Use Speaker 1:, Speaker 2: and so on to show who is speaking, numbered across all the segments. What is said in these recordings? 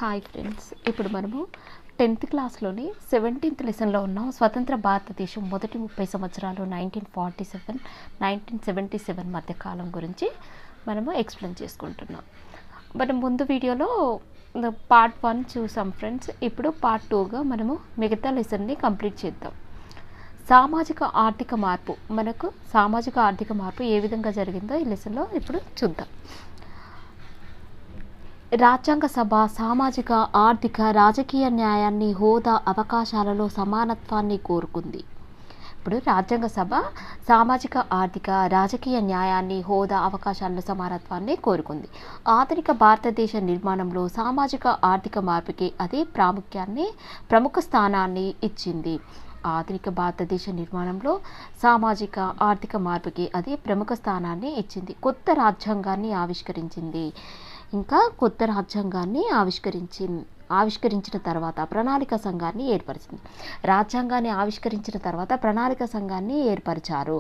Speaker 1: Hi friends, ఇప్పుడు మనము 10th క్లాస్లోని 17th లెసన్లో ఉన్నాం. స్వతంత్ర భారతదేశం మొదటి 30 సంవత్సరాలు 1947 మధ్య కాలం గురించి మనము ఎక్స్ప్లెయిన్ చేసుకుంటున్నాం. మనం ముందు వీడియోలో పార్ట్ 1 చూసాం ఫ్రెండ్స్. ఇప్పుడు పార్ట్ 2గా మనము మిగతా లెసన్ని కంప్లీట్ చేద్దాం. సామాజిక ఆర్థిక మార్పు ఏ విధంగా జరిగిందో ఈ లెసన్లో ఇప్పుడు చూద్దాం. రాజ్యాంగ సభ సామాజిక, ఆర్థిక, రాజకీయ న్యాయాన్ని, హోదా, అవకాశాలలో సమానత్వాన్ని కోరుకుంది. ఇప్పుడు రాజ్యాంగ సభ సామాజిక, ఆర్థిక, రాజకీయ న్యాయాన్ని, హోదా, అవకాశాలలో సమానత్వాన్ని కోరుకుంది. ఆధునిక భారతదేశ నిర్మాణంలో సామాజిక ఆర్థిక మార్పుకి అది ప్రముఖ స్థానాన్ని ఇచ్చింది. ఆధునిక భారతదేశ నిర్మాణంలో సామాజిక ఆర్థిక మార్పుకి అది ప్రముఖ స్థానాన్ని ఇచ్చింది. కొత్త రాజ్యాంగాన్ని ఆవిష్కరించిన తర్వాత ప్రణాళిక సంఘాన్ని ఏర్పరిచింది. రాజ్యాంగాన్ని ఆవిష్కరించిన తర్వాత ప్రణాళిక సంఘాన్ని ఏర్పరిచారు.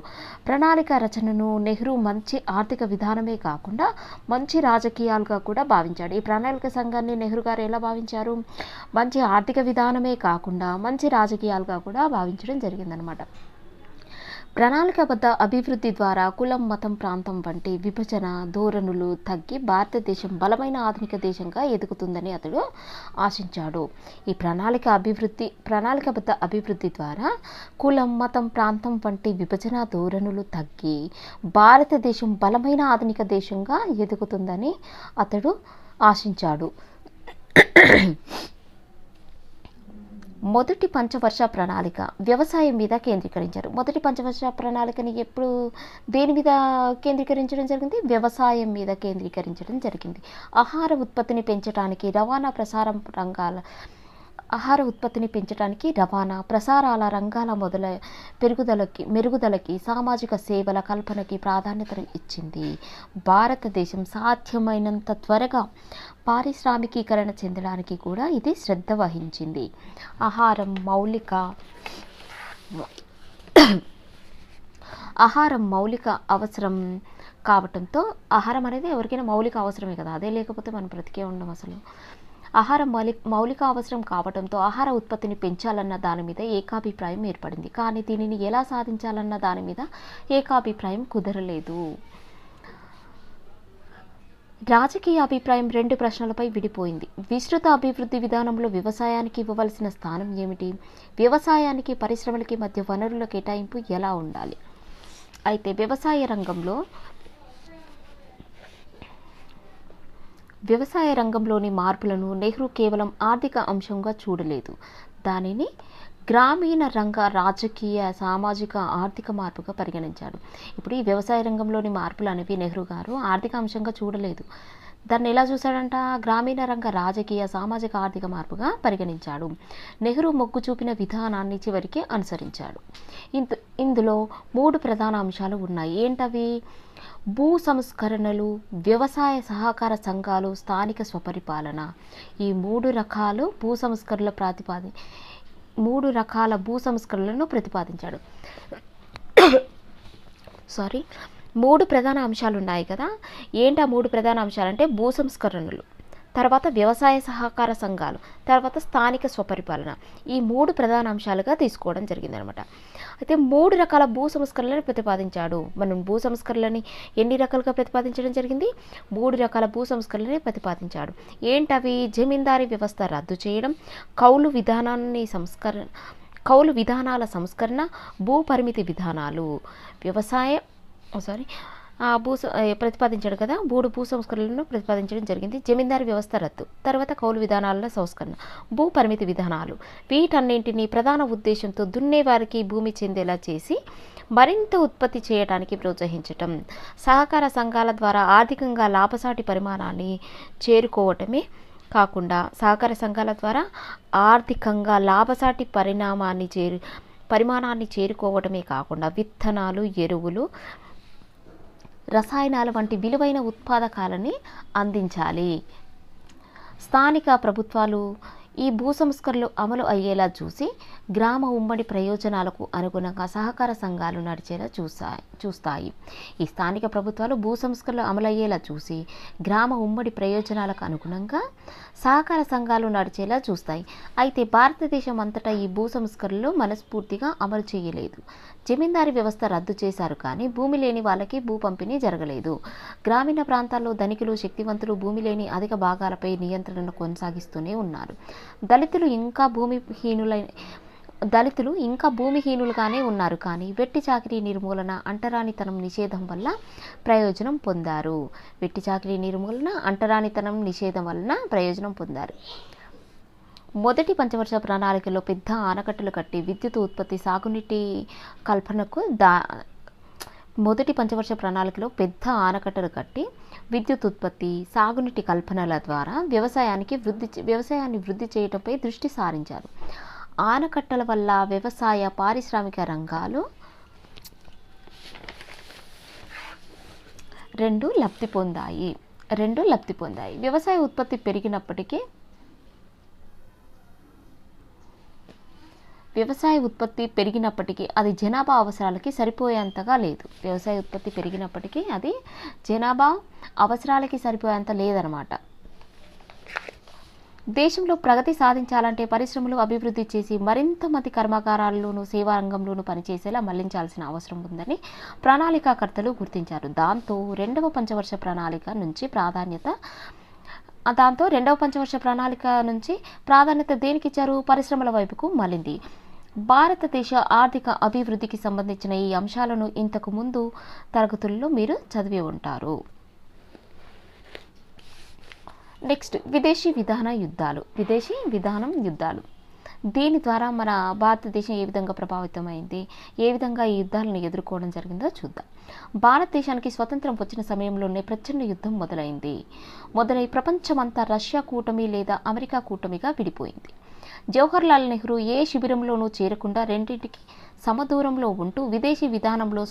Speaker 1: ప్రణాళిక రచనను నెహ్రూ మంచి ఆర్థిక విధానమే కాకుండా మంచి రాజకీయాలుగా కూడా భావించాడు. ఈ ప్రణాళిక సంఘాన్ని నెహ్రూ గారు ఎలా భావించారు? మంచి ఆర్థిక విధానమే కాకుండా మంచి రాజకీయాలుగా కూడా భావించడం జరిగిందనమాట. ప్రణాళికాబద్ధ అభివృద్ధి ద్వారా కులం, మతం, ప్రాంతం వంటి విభజన ధోరణులు తగ్గి భారతదేశం బలమైన ఆధునిక దేశంగా ఎదుగుతుందని అతడు ఆశించాడు. ఈ ప్రణాళికాబద్ధ అభివృద్ధి ద్వారా కులం, మతం, ప్రాంతం వంటి విభజన ధోరణులు తగ్గి భారతదేశం బలమైన ఆధునిక దేశంగా ఎదుగుతుందని అతడు ఆశించాడు. మొదటి పంచవర్ష ప్రణాళిక వ్యవసాయం మీద కేంద్రీకరించారు. మొదటి పంచవర్ష ప్రణాళికని దేని మీద కేంద్రీకరించడం జరిగింది? వ్యవసాయం మీద కేంద్రీకరించడం జరిగింది. ఆహార ఉత్పత్తిని పెంచడానికి రవాణా, ప్రసారాల రంగాల మెరుగుదలకి, సామాజిక సేవల కల్పనకి ప్రాధాన్యతను ఇచ్చింది. భారతదేశం సాధ్యమైనంత త్వరగా పారిశ్రామికీకరణ చెందడానికి కూడా ఇది శ్రద్ధ వహించింది. ఆహారం మౌలిక అవసరం కావటంతో, ఆహారం అనేది ఎవరికైనా మౌలిక అవసరమే కదా, అదే లేకపోతే మనం బ్రతికే ఉండం అసలు. ఆహారం మౌలిక అవసరం కావడంతో ఆహార ఉత్పత్తిని పెంచాలన్న దాని మీద ఏకాభిప్రాయం ఏర్పడింది. కానీ దీనిని ఎలా సాధించాలన్న దాని మీద ఏకాభిప్రాయం కుదరలేదు. రాజకీయ అభిప్రాయం 2 ప్రశ్నలపై విడిపోయింది. విస్తృత అభివృద్ధి విధానంలో వ్యవసాయానికి ఇవ్వవలసిన స్థానం ఏమిటి? వ్యవసాయానికి, పరిశ్రమలకి మధ్య వనరుల కేటాయింపు ఎలా ఉండాలి? అయితే వ్యవసాయ రంగంలోని మార్పులను నెహ్రూ కేవలం ఆర్థిక అంశంగా చూడలేదు. దానిని గ్రామీణ రంగ రాజకీయ, సామాజిక, ఆర్థిక మార్పుగా పరిగణించాడు. ఇప్పుడు ఈ వ్యవసాయ రంగంలోని మార్పులు అనేవి నెహ్రూ గారు ఆర్థిక అంశంగా చూడలేదు. దాన్ని ఎలా చూశాడంట? గ్రామీణ రంగ రాజకీయ, సామాజిక, ఆర్థిక మార్పుగా పరిగణించాడు. నెహ్రూ మొగ్గు చూపిన విధానాన్ని చివరికి అనుసరించాడు. ఇందులో 3 ప్రధాన అంశాలు ఉన్నాయి. ఏంటవి? భూ సంస్కరణలు, వ్యవసాయ సహకార సంఘాలు, స్థానిక స్వపరిపాలన. ఈ 3 రకాల భూ సంస్కరణలను ప్రతిపాదించాడు. 3 ప్రధాన అంశాలు ఉన్నాయి కదా. ఏంటి ఆ 3 ప్రధాన అంశాలు అంటే? భూ సంస్కరణలు, తర్వాత వ్యవసాయ సహకార సంఘాలు, తర్వాత స్థానిక స్వపరిపాలన. ఈ 3 ప్రధాన అంశాలుగా తీసుకోవడం జరిగిందనమాట. అయితే 3 రకాల భూ సంస్కరణలను ప్రతిపాదించాడు. మనం భూ సంస్కరణలని ఎన్ని రకాలుగా ప్రతిపాదించడం జరిగింది? 3 రకాల భూ సంస్కరణలని ప్రతిపాదించాడు. ఏంటవి? జమీందారీ వ్యవస్థ రద్దు చేయడం, కౌలు విధానాల సంస్కరణ, భూ పరిమితి విధానాలు. ప్రతిపాదించాడు కదా. 3 భూ సంస్కరణలను ప్రతిపాదించడం జరిగింది. జమీందారీ వ్యవస్థ రద్దు, తర్వాత కౌలు విధానాల సంస్కరణ, భూ పరిమితి విధానాలు. వీటన్నింటినీ ప్రధాన ఉద్దేశంతో దున్నేవారికి భూమి చెందేలా చేసి మరింత ఉత్పత్తి చేయడానికి ప్రోత్సహించటం. సహకార సంఘాల ద్వారా ఆర్థికంగా లాభసాటి పరిమాణాన్ని చేరుకోవటమే కాకుండా విత్తనాలు, ఎరువులు, రసాయనాల వంటి విలువైన ఉత్పాదకాలని అందించాలి. స్థానిక ప్రభుత్వాలు ఈ భూ సంస్కరణలు అమలు అయ్యేలా చూసి గ్రామ ఉమ్మడి ప్రయోజనాలకు అనుగుణంగా సహకార సంఘాలు నడిచేలా చూస్తాయి. ఈ స్థానిక ప్రభుత్వాలు భూ సంస్కరణలు అమలయ్యేలా చూసి గ్రామ ఉమ్మడి ప్రయోజనాలకు అనుగుణంగా సహకార సంఘాలు నడిచేలా చూస్తాయి. అయితే భారతదేశం అంతటా ఈ భూ సంస్కరణలు మనస్ఫూర్తిగా అమలు చేయలేదు. జమీందారీ వ్యవస్థ రద్దు చేశారు, కానీ భూమి లేని వాళ్ళకి భూ పంపిణీ జరగలేదు. గ్రామీణ ప్రాంతాల్లో ధనికులు, శక్తివంతులు భూమి లేని అధిక భాగాలపై నియంత్రణను కొనసాగిస్తూనే ఉన్నారు. దళితులు ఇంకా భూమిహీనులుగానే ఉన్నారు, కానీ వెట్టి చాకిరీ నిర్మూలన, అంటరానితనం నిషేధం వల్ల ప్రయోజనం పొందారు. మొదటి పంచవర్ష ప్రణాళికలో పెద్ద ఆనకట్టలు కట్టి విద్యుత్ ఉత్పత్తి, సాగునీటి కల్పనకు విద్యుత్ ఉత్పత్తి, సాగునీటి కల్పనల ద్వారా వ్యవసాయాన్ని వృద్ధి చేయడంపై దృష్టి సారించారు. ఆనకట్టల వల్ల వ్యవసాయ, పారిశ్రామిక రంగాలు రెండు లబ్ధి పొందాయి. వ్యవసాయ ఉత్పత్తి పెరిగినప్పటికీ అది జనాభా అవసరాలకి సరిపోయేంతగా లేదన్నమాట. దేశంలో ప్రగతి సాధించాలంటే పరిశ్రమలు అభివృద్ధి చేసి మరింత మంది కర్మాగారాల్లోనూ, సేవా రంగంలోనూ పనిచేసేలా మళ్లించాల్సిన అవసరం ఉందని ప్రణాళికాకర్తలు గుర్తించారు. దాంతో రెండవ పంచవర్ష ప్రణాళిక నుంచి ప్రాధాన్యత దేనికిచ్చారు? పరిశ్రమల వైపుకు మళ్ళింది. భారతదేశ ఆర్థిక అభివృద్ధికి సంబంధించిన ఈ అంశాలను ఇంతకు ముందు తరగతుల్లో మీరు చదివి ఉంటారు. నెక్స్ట్, విదేశీ విధానం యుద్ధాలు. దీని ద్వారా మన భారతదేశం ఏ విధంగా ప్రభావితమైంది, ఏ విధంగా ఈ యుద్ధాలను ఎదుర్కోవడం జరిగిందో చూద్దాం. భారతదేశానికి స్వతంత్రం వచ్చిన సమయంలోనే ప్రచండ యుద్ధం మొదలై ప్రపంచమంతా రష్యా కూటమి లేదా అమెరికా కూటమిగా విడిపోయింది. జవహర్లాల్ నెహ్రూ ఏ శిబిరంలోనూ చేరకుండా రెండింటికి సమదూరంలో ఉంటూ విదేశీ విధానంలో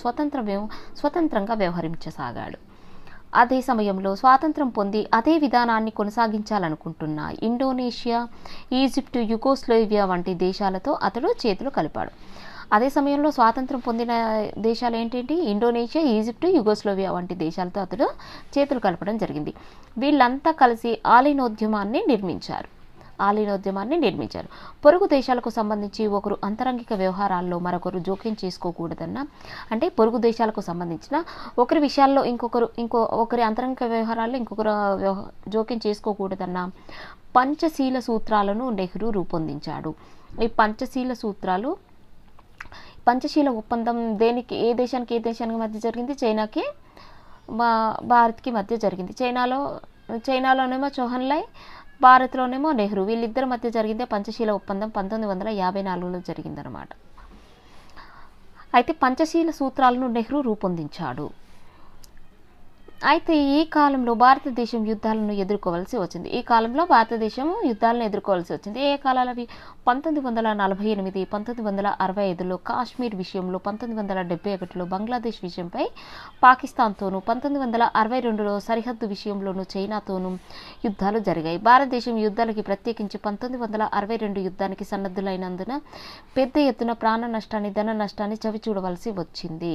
Speaker 1: స్వతంత్రంగా వ్యవహరించసాగాడు. అదే సమయంలో స్వాతంత్రం పొంది అదే విధానాన్ని కొనసాగించాలనుకుంటున్న ఇండోనేషియా, ఈజిప్టు, యుగోస్లోవియా వంటి దేశాలతో అతడు చేతులు కలిపాడు. అదే సమయంలో స్వాతంత్రం పొందిన దేశాలు ఏంటంటే ఇండోనేషియా, ఈజిప్టు, యుగోస్లోవియా వంటి దేశాలతో అతడు చేతులు కలపడం జరిగింది. వీళ్ళంతా కలిసి ఆలినోద్యమాన్ని నిర్మించారు. పొరుగు దేశాలకు సంబంధించి ఒకరు అంతరంగిక వ్యవహారాల్లో మరొకరు జోక్యం చేసుకోకూడదన్న, అంటే పొరుగు దేశాలకు సంబంధించిన ఒకరి విషయాల్లో ఒకరి అంతరంగిక వ్యవహారాల్లో ఇంకొకరు జోక్యం చేసుకోకూడదన్న పంచశీల సూత్రాలను నెహ్రూ రూపొందించాడు. ఈ పంచశీల ఒప్పందం ఏ దేశానికి మధ్య జరిగింది? చైనాకి భారత్కి మధ్య జరిగింది. చైనాలోనేమో చౌహాన్లాయ్, భారత్లోనేమో నెహ్రూ, వీళ్ళిద్దరి మధ్య జరిగిందే పంచశీల ఒప్పందం 1954లో జరిగిందనమాట. అయితే పంచశీల సూత్రాలను నెహ్రూ రూపొందించాడు. అయితే ఈ కాలంలో భారతదేశం యుద్ధాలను ఎదుర్కోవాల్సి వచ్చింది. ఏ కాలాలవి? 1948, 1965లో కాశ్మీర్ విషయంలో, 1971లో బంగ్లాదేశ్ విషయంపై పాకిస్తాన్తోనూ, 1962లో సరిహద్దు విషయంలోనూ చైనాతోనూ యుద్ధాలు జరిగాయి. భారతదేశం యుద్ధాలకి, ప్రత్యేకించి 1962 యుద్ధానికి సన్నద్ధులైనందున పెద్ద ఎత్తున ప్రాణ నష్టాన్ని, ధన నష్టాన్ని చవిచూడవలసి వచ్చింది.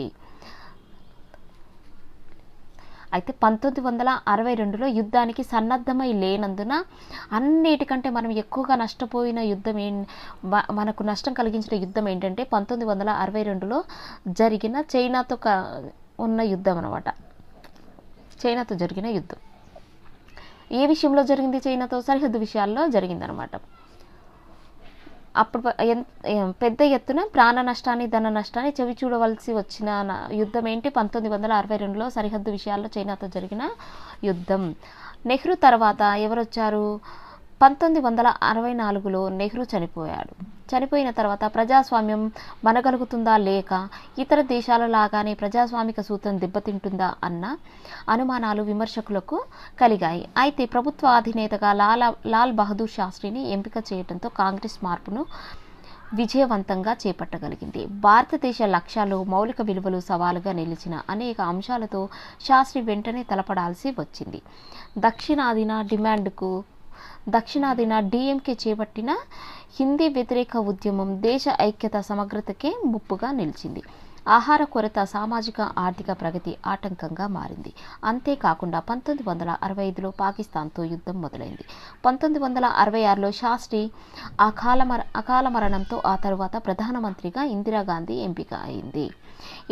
Speaker 1: అయితే 1962లో యుద్ధానికి సన్నద్ధమై లేనందున అన్నిటికంటే మనం ఎక్కువగా నష్టపోయిన యుద్ధం మనకు నష్టం కలిగించిన యుద్ధం ఏంటంటే 1962లో జరిగిన చైనాతో ఉన్న యుద్ధం అన్నమాట. చైనాతో జరిగిన యుద్ధం ఏ విషయంలో జరిగింది? చైనాతో సరిహద్దు విషయాల్లో జరిగిందనమాట. అప్పుడు పెద్ద ఎత్తున ప్రాణ నష్టాన్ని, ధన నష్టాన్ని చవిచూడవలసి వచ్చిన యుద్ధం ఏంటి? 1962లో సరిహద్దు విషయాల్లో చైనాతో జరిగిన యుద్ధం. నెహ్రూ తర్వాత ఎవరొచ్చారు? 1964లో నెహ్రూ చనిపోయిన తర్వాత ప్రజాస్వామ్యం మనగలుగుతుందా, లేక ఇతర దేశాల లాగానే ప్రజాస్వామిక సూత్రం దెబ్బతింటుందా అన్న అనుమానాలు విమర్శకులకు కలిగాయి. అయితే ప్రభుత్వ అధినేతగా లాల్ బహదూర్ శాస్త్రిని ఎంపిక చేయడంతో కాంగ్రెస్ మార్పును విజయవంతంగా చేపట్టగలిగింది. భారతదేశ లక్ష్యాలు, మౌలిక విలువలు సవాలుగా నిలిచిన అనేక అంశాలతో శాస్త్రి వెంటనే తలపడాల్సి వచ్చింది. దక్షిణాదిన డిమాండ్కు దక్షిణాదిన డిఎంకే చేపట్టిన హిందీ వ్యతిరేక ఉద్యమం దేశ ఐక్యత సమగ్రతకే ముప్పుగా నిలిచింది. ఆహార కొరత సామాజిక ఆర్థిక ప్రగతి ఆటంకంగా మారింది. అంతేకాకుండా 1965లో పాకిస్తాన్తో యుద్ధం మొదలైంది. 1966లో శాస్త్రి అకాల మరణంతో ఆ తరువాత ప్రధానమంత్రిగా ఇందిరాగాంధీ ఎంపిక అయింది.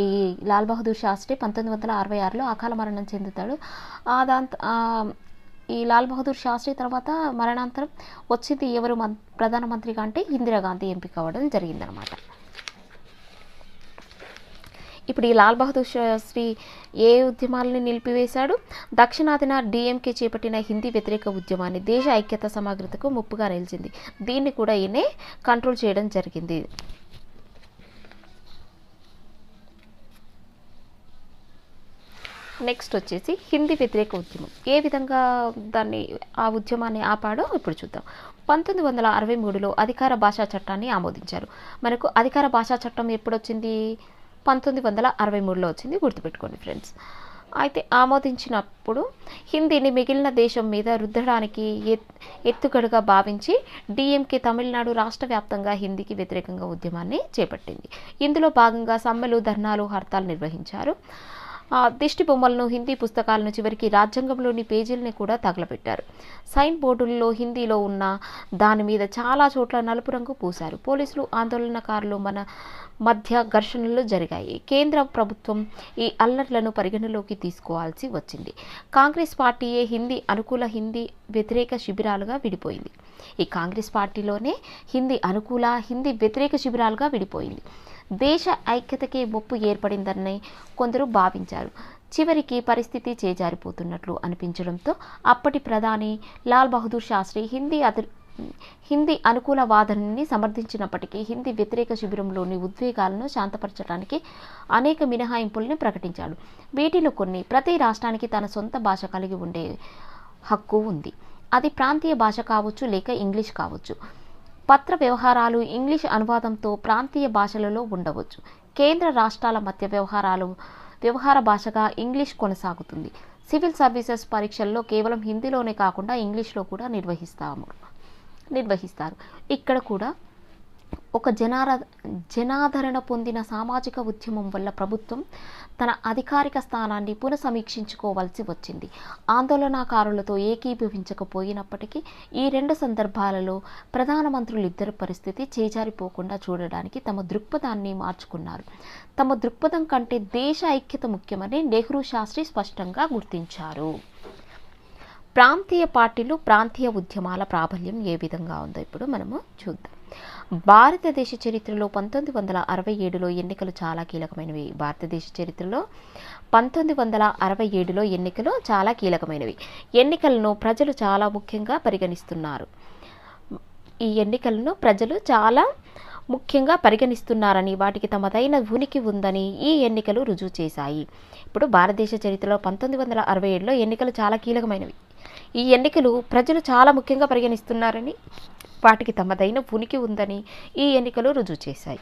Speaker 1: ఈ లాల్ బహదూర్ శాస్త్రి 1966లో అకాల మరణం చెందుతాడు. ఈ లాల్ బహదూర్ శాస్త్రి తర్వాత మరణాంతరం వచ్చింది ఎవరు ప్రధానమంత్రిగా అంటే ఇందిరాగాంధీ ఎంపిక అవ్వడం జరిగిందనమాట. ఇప్పుడు ఈ లాల్ బహదూర్ శాస్త్రి ఏ ఉద్యమాలని నిలిపివేశాడు? దక్షిణాదిన డిఎంకే చేపట్టిన హిందీ వ్యతిరేక ఉద్యమాన్ని దేశ ఐక్యత సమగ్రతకు ముప్పుగా నిలిచింది. దీన్ని కూడా ఈయనే కంట్రోల్ చేయడం జరిగింది. నెక్స్ట్ వచ్చేసి హిందీ వ్యతిరేక ఉద్యమం ఏ విధంగా ఆ ఉద్యమాన్ని ఆపాడో ఇప్పుడు చూద్దాం. 1963లో అధికార భాషా చట్టాన్ని ఆమోదించారు. మనకు అధికార భాషా చట్టం ఎప్పుడు వచ్చింది? 1963లో వచ్చింది, గుర్తుపెట్టుకోండి ఫ్రెండ్స్. అయితే ఆమోదించినప్పుడు హిందీని మిగిలిన దేశం మీద రుద్దడానికి ఎత్తుగడగా భావించి డిఎంకే తమిళనాడు రాష్ట్ర వ్యాప్తంగా హిందీకి వ్యతిరేకంగా ఉద్యమాన్ని చేపట్టింది. ఇందులో భాగంగా సమ్మెలు, ధర్నాలు, హర్తాలు నిర్వహించారు. దిష్టి బొమ్మలను, హిందీ పుస్తకాలను, చివరికి రాజ్యాంగంలోని పేజీలని కూడా తగలబెట్టారు. సైన్ బోర్డుల్లో హిందీలో ఉన్న దాని మీద చాలా చోట్ల నలుపు రంగు పూశారు. పోలీసులు, ఆందోళనకారులు మధ్య ఘర్షణలు జరిగాయి. కేంద్ర ప్రభుత్వం ఈ అల్లర్లను పరిగణలోకి తీసుకోవాల్సి వచ్చింది. కాంగ్రెస్ పార్టీయే హిందీ అనుకూల, హిందీ వ్యతిరేక శిబిరాలుగా విడిపోయింది. ఈ కాంగ్రెస్ పార్టీలోనే హిందీ అనుకూల, హిందీ వ్యతిరేక శిబిరాలుగా విడిపోయింది. దేశ ఐక్యతకే ముప్పు ఏర్పడిందని కొందరు భావించారు. చివరికి పరిస్థితి చేజారిపోతున్నట్లు అనిపించడంతో అప్పటి ప్రధాని లాల్ బహదూర్ శాస్త్రి హిందీ అనుకూల వాదనని సమర్థించినప్పటికీ హిందీ వ్యతిరేక శిబిరంలోని ఉద్వేగాలను శాంతపరచడానికి అనేక మినహాయింపుల్ని ప్రకటించాడు. వీటిలో కొన్ని ప్రతి రాష్ట్రానికి తన సొంత భాష కలిగి ఉండే హక్కు ఉంది. అది ప్రాంతీయ భాష కావచ్చు, లేక ఇంగ్లీష్ కావచ్చు. పత్ర వ్యవహారాలు ఇంగ్లీష్ అనువాదంతో ప్రాంతీయ భాషలలో ఉండవచ్చు. కేంద్ర రాష్ట్రాల మధ్య వ్యవహార భాషగా ఇంగ్లీష్ కొనసాగుతుంది. సివిల్ సర్వీసెస్ పరీక్షల్లో కేవలం హిందీలోనే కాకుండా ఇంగ్లీష్లో కూడా నిర్వహిస్తారు. ఇక్కడ కూడా ఒక జనాదరణ పొందిన సామాజిక ఉద్యమం వల్ల ప్రభుత్వం తన అధికారిక స్థానాన్ని పునఃసమీక్షించుకోవాల్సి వచ్చింది. ఆందోళనకారులతో ఏకీభవించకపోయినప్పటికీ ఈ రెండు సందర్భాలలో ప్రధానమంత్రులిద్దరి పరిస్థితి చేజారిపోకుండా చూడడానికి తమ దృక్పథాన్ని మార్చుకున్నారు. తమ దృక్పథం కంటే దేశ ఐక్యత ముఖ్యమని నెహ్రూ శాస్త్రి స్పష్టంగా గుర్తించారు. ప్రాంతీయ పార్టీలు, ప్రాంతీయ ఉద్యమాల ప్రాబల్యం ఏ విధంగా ఉందో ఇప్పుడు మనము చూద్దాం. భారతదేశ చరిత్రలో 1967లో ఎన్నికలు చాలా కీలకమైనవి. భారతదేశ చరిత్రలో 1967లో ఎన్నికలు చాలా కీలకమైనవి. ఎన్నికలను ప్రజలు చాలా ముఖ్యంగా పరిగణిస్తున్నారు. ఈ ఎన్నికలను ప్రజలు చాలా ముఖ్యంగా పరిగణిస్తున్నారని, వాటికి తమదైన ఉనికి ఉందని ఈ ఎన్నికలు రుజువు చేశాయి. ఇప్పుడు భారతదేశ చరిత్రలో 1967లో ఎన్నికలు చాలా కీలకమైనవి. ఈ ఎన్నికలు ప్రజలు చాలా ముఖ్యంగా పరిగణిస్తున్నారని, వాటికి తమదైన ఉనికి ఉందని ఈ ఎన్నికలు రుజువు చేశాయి.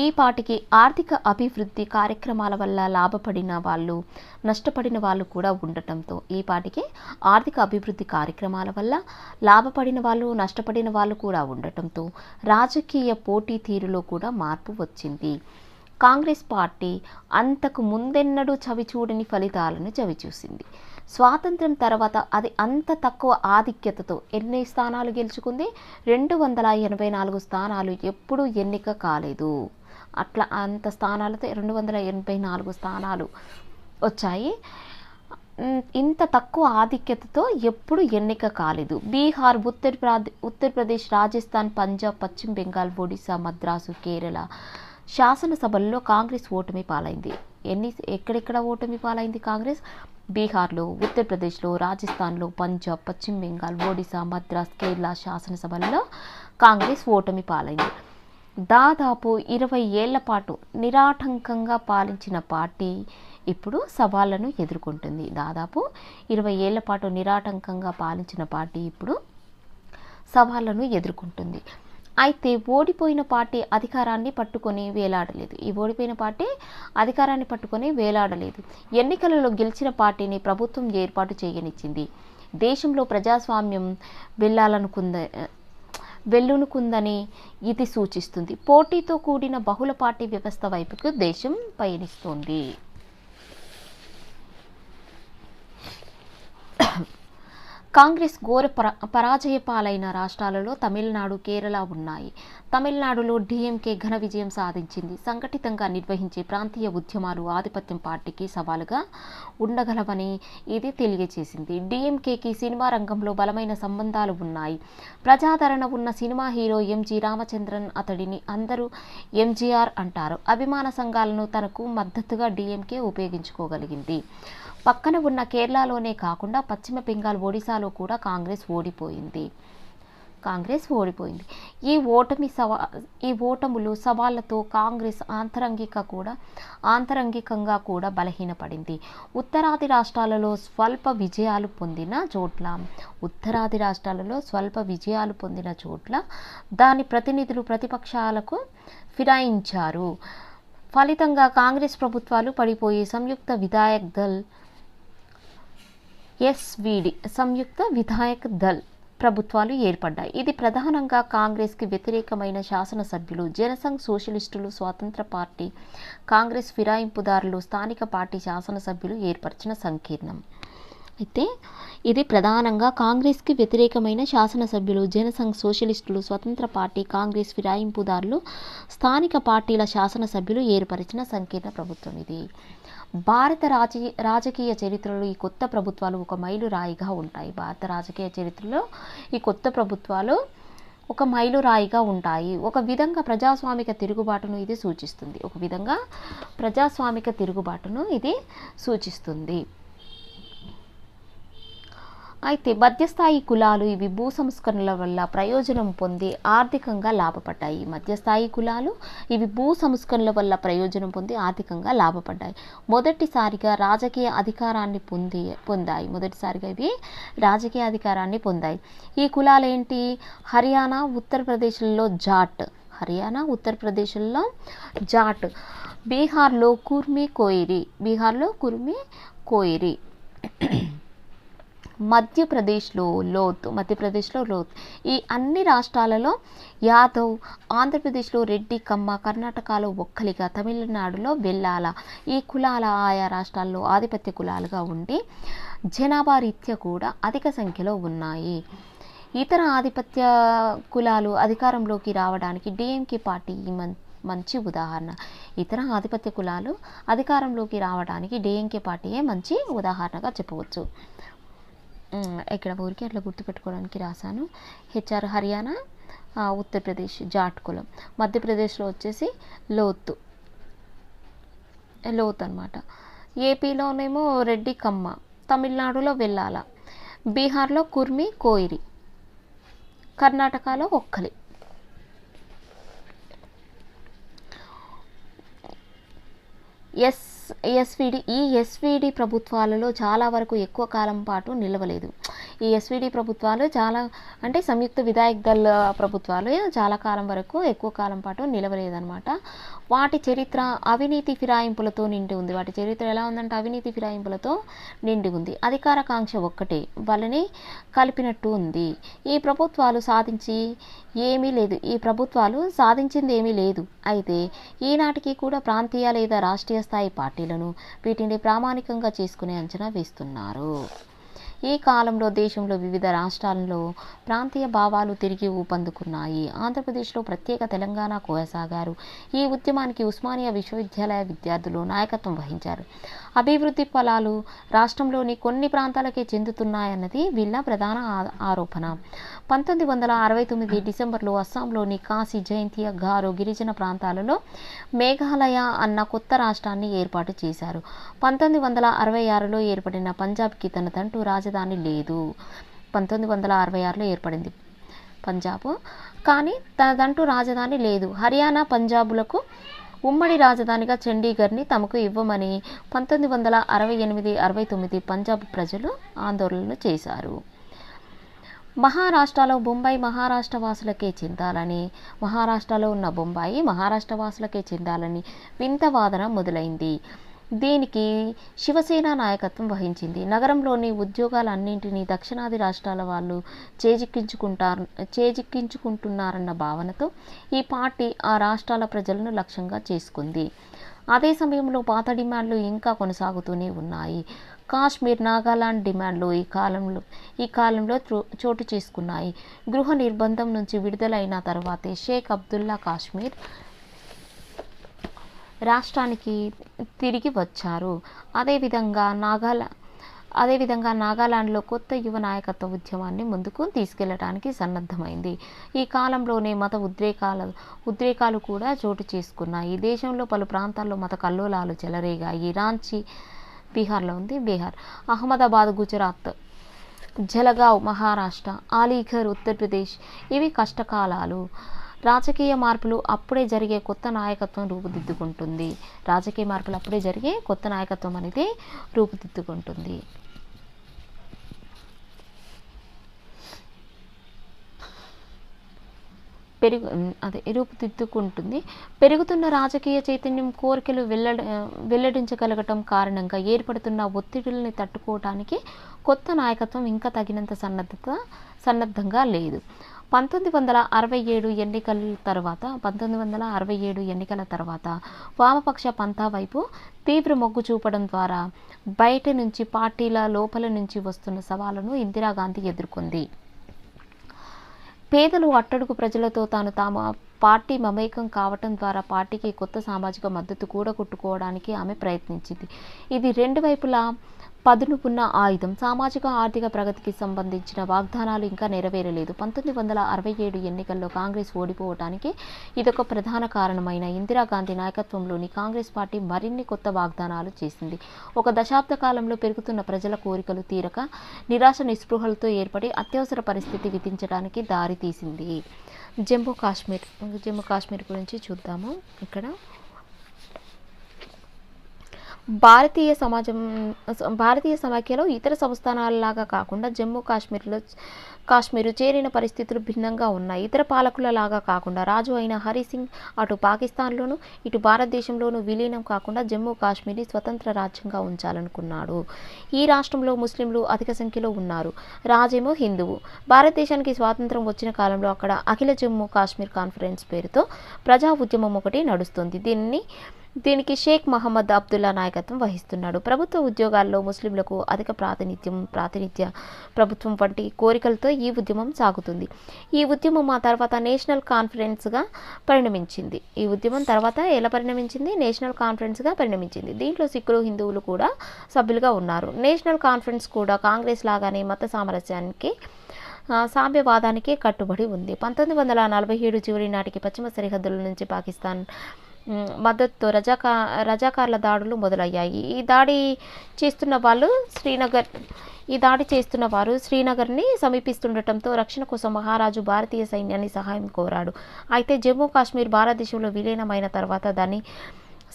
Speaker 1: ఈ పాటికి ఆర్థిక అభివృద్ధి కార్యక్రమాల వల్ల లాభపడిన వాళ్ళు, నష్టపడిన వాళ్ళు కూడా ఉండటంతో ఈ పాటికి ఆర్థిక అభివృద్ధి కార్యక్రమాల వల్ల లాభపడిన వాళ్ళు, నష్టపడిన వాళ్ళు కూడా ఉండటంతో రాజకీయ పోటీ తీరులో కూడా మార్పు వచ్చింది. కాంగ్రెస్ పార్టీ అంతకు ముందెన్నడూ చవిచూడని ఫలితాలను చవిచూసింది. స్వాతంత్ర్యం తర్వాత అది అంత తక్కువ ఆధిక్యతతో ఎన్ని స్థానాలు గెలుచుకుంది? 284 స్థానాలు ఎప్పుడూ ఎన్నిక కాలేదు. అట్లా అంత స్థానాలతో 284 స్థానాలు వచ్చాయి. ఇంత తక్కువ ఆధిక్యతతో ఎప్పుడు ఎన్నిక కాలేదు. బీహార్, ఉత్తరప్రదేశ్, రాజస్థాన్, పంజాబ్, పశ్చిమ బెంగాల్, ఒడిశా, మద్రాసు, కేరళ శాసనసభల్లో కాంగ్రెస్ ఓటమి పాలైంది. ఎక్కడెక్కడ ఓటమి పాలైంది కాంగ్రెస్? బీహార్లో, ఉత్తరప్రదేశ్లో, రాజస్థాన్లో, పంజాబ్, పశ్చిమ బెంగాల్, ఒడిశా, మద్రాస్, కేరళ శాసనసభల్లో కాంగ్రెస్ ఓటమి పాలైంది. దాదాపు 20 ఏళ్ల పాటు నిరాటంకంగా పాలించిన పార్టీ ఇప్పుడు సవాళ్లను ఎదుర్కొంటుంది. దాదాపు 20 ఏళ్ల పాటు నిరాటంకంగా పాలించిన పార్టీ ఇప్పుడు సవాళ్లను ఎదుర్కొంటుంది. అయితే ఓడిపోయిన పార్టీ అధికారాన్ని పట్టుకొని వేలాడలేదు. ఈ ఓడిపోయిన పార్టీ అధికారాన్ని పట్టుకొని వేలాడలేదు. ఎన్నికలలో గెలిచిన పార్టీని ప్రభుత్వం ఏర్పాటు చేయనిచ్చింది. దేశంలో ప్రజాస్వామ్యం వెల్లునుకుందని ఇది సూచిస్తుంది. పోటీతో కూడిన బహుళ పార్టీ వ్యవస్థ వైపుకు దేశం పయనిస్తోంది. కాంగ్రెస్ ఘోర పరాజయ పాలైన రాష్ట్రాలలో తమిళనాడు, కేరళ ఉన్నాయి. తమిళనాడులో డీఎంకే ఘన విజయం సాధించింది. సంఘటితంగా నిర్వహించే ప్రాంతీయ ఉద్యమాలు ఆధిపత్యం పార్టీకి సవాలుగా ఉండగలవని ఇది తెలియజేసింది. డీఎంకేకి సినిమా రంగంలో బలమైన సంబంధాలు ఉన్నాయి. ప్రజాదరణ ఉన్న సినిమా హీరో ఎంజి రామచంద్రన్, అతడిని అందరూ ఎంజీఆర్ అంటారు. అభిమాన సంఘాలను తనకు మద్దతుగా డీఎంకే ఉపయోగించుకోగలిగింది. పక్కన ఉన్న కేరళలోనే కాకుండా పశ్చిమ బెంగాల్, ఒడిశాలో కూడా కాంగ్రెస్ ఓడిపోయింది. ఈ ఓటములు సవాళ్లతో కాంగ్రెస్ ఆంతరంగికంగా కూడా బలహీనపడింది. ఉత్తరాది రాష్ట్రాలలో స్వల్ప విజయాలు పొందిన చోట్ల దాని ప్రతినిధులు ప్రతిపక్షాలకు ఫిరాయించారు. ఫలితంగా కాంగ్రెస్ ప్రభుత్వాలు పడిపోయి సంయుక్త విధాయక్ దళ్ ప్రభుత్వాలు ఏర్పడ్డాయి. ఇది ప్రధానంగా కాంగ్రెస్కి వ్యతిరేకమైన శాసనసభ్యులు, జనసంఘ్, సోషలిస్టులు, స్వాతంత్ర పార్టీ, కాంగ్రెస్ ఫిరాయింపుదారులు, స్థానిక పార్టీ శాసనసభ్యులు ఏర్పరిచిన సంకీర్ణం. అయితే ఇది ప్రధానంగా కాంగ్రెస్కి వ్యతిరేకమైన శాసనసభ్యులు, జనసంఘ్, సోషలిస్టులు, స్వతంత్ర పార్టీ, కాంగ్రెస్ ఫిరాయింపుదారులు, స్థానిక పార్టీల శాసనసభ్యులు ఏర్పరిచిన సంకీర్ణ ప్రభుత్వం ఇది. భారత రాజకీయ చరిత్రలో ఈ కొత్త ప్రభుత్వాలు ఒక మైలురాయిగా ఉంటాయి. ఒక మైలురాయిగా ఉంటాయి. ఒక విధంగా ప్రజాస్వామిక తిరుగుబాటును ఇది సూచిస్తుంది. అయితే మధ్యస్థాయి కులాలు ఇవి భూ సంస్కరణల వల్ల ప్రయోజనం పొంది ఆర్థికంగా లాభపడ్డాయి. మొదటిసారిగా రాజకీయ అధికారాన్ని పొందాయి. ఈ కులాలేంటి? హర్యానా, ఉత్తరప్రదేశ్లో జాట్, బీహార్లో కుర్మి కోయిరి, మధ్యప్రదేశ్లో లోత్. ఈ అన్ని రాష్ట్రాలలో యాదవ్, ఆంధ్రప్రదేశ్లో రెడ్డి, కమ్మ, కర్ణాటకలో ఒక్కలిగా, తమిళనాడులో వెల్లాల. ఈ కులాల ఆయా రాష్ట్రాల్లో ఆధిపత్య కులాలుగా ఉండి జనాభా రీత్యా కూడా అధిక సంఖ్యలో ఉన్నాయి. ఇతర ఆధిపత్య కులాలు అధికారంలోకి రావడానికి డీఎంకే పార్టీ మంచి ఉదాహరణ. డీఎంకే పార్టీయే మంచి ఉదాహరణగా చెప్పవచ్చు. ఇక్కడ ఊరికి అట్లా గుర్తుపెట్టుకోవడానికి రాశాను. హెచ్ఆర్ హర్యానా, ఉత్తరప్రదేశ్ జాట్ కులం, మధ్యప్రదేశ్లో వచ్చేసి లోత్ అన్నమాట. ఏపీలోనేమో రెడ్డి, కమ్మ, తమిళనాడులో వెల్లాల, బీహార్లో కుర్మి కోయిరి, కర్ణాటకలో ఒక్కలి. ఎస్విడి ప్రభుత్వాలలో చాలా వరకు ఎక్కువ కాలం పాటు నిలవలేదు. ఈ ఎస్విడి ప్రభుత్వాలు సంయుక్త విధాయక్ దళ్ ప్రభుత్వాలు చాలా కాలం వరకు ఎక్కువ కాలం పాటు నిలవలేదన్నమాట. వాటి చరిత్ర అవినీతి ఫిరాయింపులతో నిండి ఉంది. అధికార కాంక్ష ఒక్కటే వాళ్ళని కలిపినట్టు ఉంది. ఈ ప్రభుత్వాలు సాధించింది ఏమీ లేదు. అయితే ఈనాటికి కూడా ప్రాంతీయ లేదా రాష్ట్రీయ స్థాయి పార్టీలను వీటిని ప్రామాణికంగా చేసుకునే అంచనా వేస్తున్నారు. ఈ కాలంలో దేశంలో వివిధ రాష్ట్రాల్లో ప్రాంతీయ భావాలు తిరిగి ఊపందుకున్నాయి. ఆంధ్రప్రదేశ్లో ప్రత్యేక తెలంగాణ కొనసాగారు. ఈ ఉద్యమానికి ఉస్మానియా విశ్వవిద్యాలయ విద్యార్థులు నాయకత్వం వహించారు. అభివృద్ధి ఫలాలు రాష్ట్రంలోని కొన్ని ప్రాంతాలకే చెందుతున్నాయన్నది వీళ్ళ ప్రధాన ఆరోపణ. 1969 డిసెంబర్లో అస్సాంలోని కాశీ, జైంతియా, గారో గిరిజన ప్రాంతాలలో మేఘాలయ అన్న కొత్త రాష్ట్రాన్ని ఏర్పాటు చేశారు. 1966లో ఏర్పడిన పంజాబ్కి తనదంటూ రాజధాని లేదు. 1966లో ఏర్పడింది పంజాబ్, కానీ తనదంటూ రాజధాని లేదు. హర్యానా, పంజాబులకు ఉమ్మడి రాజధానిగా చండీగఢ్ని తమకు ఇవ్వమని 1968-69 పంజాబ్ ప్రజలు ఆందోళనలు చేశారు. మహారాష్ట్రలో బొంబాయి మహారాష్ట్ర వాసులకే చెందాలని, మహారాష్ట్రలో ఉన్న బొంబాయి మహారాష్ట్ర వాసులకే చెందాలని వింత వాదన మొదలైంది. దీనికి శివసేన నాయకత్వం వహించింది. నగరంలోని ఉద్యోగాలన్నింటినీ దక్షిణాది రాష్ట్రాల వాళ్ళు చేజిక్కించుకుంటున్నారన్న భావనతో ఈ పార్టీ ఆ రాష్ట్రాల ప్రజలను లక్ష్యంగా చేసుకుంది. అదే సమయంలో పాత డిమాండ్లు ఇంకా కొనసాగుతూనే ఉన్నాయి. కాశ్మీర్, నాగాలాండ్ డిమాండ్లు ఈ కాలంలో చోటు చేసుకున్నాయి. గృహ నిర్బంధం నుంచి విడుదలైన తర్వాతే షేక్ అబ్దుల్లా కాశ్మీర్ రాష్ట్రానికి తిరిగి వచ్చారు. అదేవిధంగా నాగాలాండ్లో కొత్త యువ నాయకత్వ ఉద్యమాన్ని ముందుకు తీసుకెళ్లడానికి సన్నద్ధమైంది. ఈ కాలంలోనే మత ఉద్రేకాలు కూడా చోటు చేసుకున్నాయి. దేశంలో పలు ప్రాంతాల్లో మత కల్లోలాలు చెలరేగాయి. రాంచీ బీహార్లో ఉంది, అహ్మదాబాద్ గుజరాత్, జలగావ్ మహారాష్ట్ర, అలీఘర్ ఉత్తరప్రదేశ్ ఇవి కష్టకాలాలు. రాజకీయ మార్పులు అప్పుడే జరిగే కొత్త నాయకత్వం అనేది రూపుదిద్దుకుంటుంది. పెరుగుతున్న రాజకీయ చైతన్యం, కోరికలు వెల్లడించగలగటం కారణంగా ఏర్పడుతున్న ఒత్తిడుల్ని తట్టుకోవటానికి కొత్త నాయకత్వం ఇంకా తగినంత సన్నద్ధంగా లేదు. 1967 ఎన్నికల తర్వాత వామపక్ష పంథా వైపు తీవ్ర మొగ్గు చూపడం ద్వారా బయట నుంచి పార్టీల లోపల నుంచి వస్తున్న సవాళ్లను ఇందిరాగాంధీ ఎదుర్కొంది. పేదలు, అట్టడుగు ప్రజలతో తాము పార్టీ మమేకం కావటం ద్వారా పార్టీకి కొత్త సామాజిక మద్దతు కూడగొట్టుకోవడానికి ఆమె ప్రయత్నించింది. ఇది రెండు వైపులా పదునుకున్న ఆయుధం. సామాజిక ఆర్థిక ప్రగతికి సంబంధించిన వాగ్దానాలు ఇంకా నెరవేరలేదు. 1967 ఎన్నికల్లో కాంగ్రెస్ ఓడిపోవటానికి ఇదొక ప్రధాన కారణమైన ఇందిరాగాంధీ నాయకత్వంలోని కాంగ్రెస్ పార్టీ మరిన్ని కొత్త వాగ్దానాలు చేసింది. ఒక దశాబ్ద కాలంలో పెరుగుతున్న ప్రజల కోరికలు తీరక నిరాశ నిస్పృహలతో ఏర్పడి అత్యవసర పరిస్థితి విధించడానికి దారి తీసింది. జమ్మూ కాశ్మీర్ గురించి చూద్దాము. ఇక్కడ భారతీయ సమాఖ్యలో ఇతర సంస్థానాలలాగా కాకుండా జమ్మూ కాశ్మీరు చేరిన పరిస్థితులు భిన్నంగా ఉన్నాయి. ఇతర పాలకుల లాగా కాకుండా రాజు అయిన హరి సింగ్ అటు పాకిస్తాన్లోనూ ఇటు భారతదేశంలోనూ విలీనం కాకుండా జమ్మూ కాశ్మీర్ని స్వతంత్ర రాజ్యంగా ఉంచాలనుకున్నాడు. ఈ రాష్ట్రంలో ముస్లింలు అధిక సంఖ్యలో ఉన్నారు. రాజేమో హిందువు. భారతదేశానికి స్వాతంత్రం వచ్చిన కాలంలో అక్కడ అఖిల జమ్మూ కాశ్మీర్ కాన్ఫరెన్స్ పేరుతో ప్రజా ఉద్యమం ఒకటి నడుస్తుంది. దీనికి షేక్ మహమ్మద్ అబ్దుల్లా నాయకత్వం వహిస్తున్నాడు. ప్రభుత్వ ఉద్యోగాల్లో ముస్లింలకు అధిక ప్రాతినిధ్య ప్రభుత్వం వంటి కోరికలతో ఈ ఉద్యమం సాగుతుంది. ఈ ఉద్యమం ఆ తర్వాత నేషనల్ కాన్ఫరెన్స్గా పరిణమించింది. నేషనల్ కాన్ఫరెన్స్గా పరిణమించింది. దీంట్లో సిక్కులు, హిందువులు కూడా సభ్యులుగా ఉన్నారు. నేషనల్ కాన్ఫరెన్స్ కూడా కాంగ్రెస్ లాగానే మత సామరస్యానికి, సామ్యవాదానికి కట్టుబడి ఉంది. 1947 చివరి నాటికి పశ్చిమ సరిహద్దుల నుంచి పాకిస్తాన్ మద్దతుతో రజాకార్ల దాడులు మొదలయ్యాయి. ఈ దాడి చేస్తున్న వారు శ్రీనగర్ని సమీపిస్తుండటంతో రక్షణ కోసం మహారాజు భారతీయ సైన్యాన్ని సహాయం కోరాడు. అయితే జమ్మూ కాశ్మీర్ భారతదేశంలో విలీనమైన తర్వాత దాని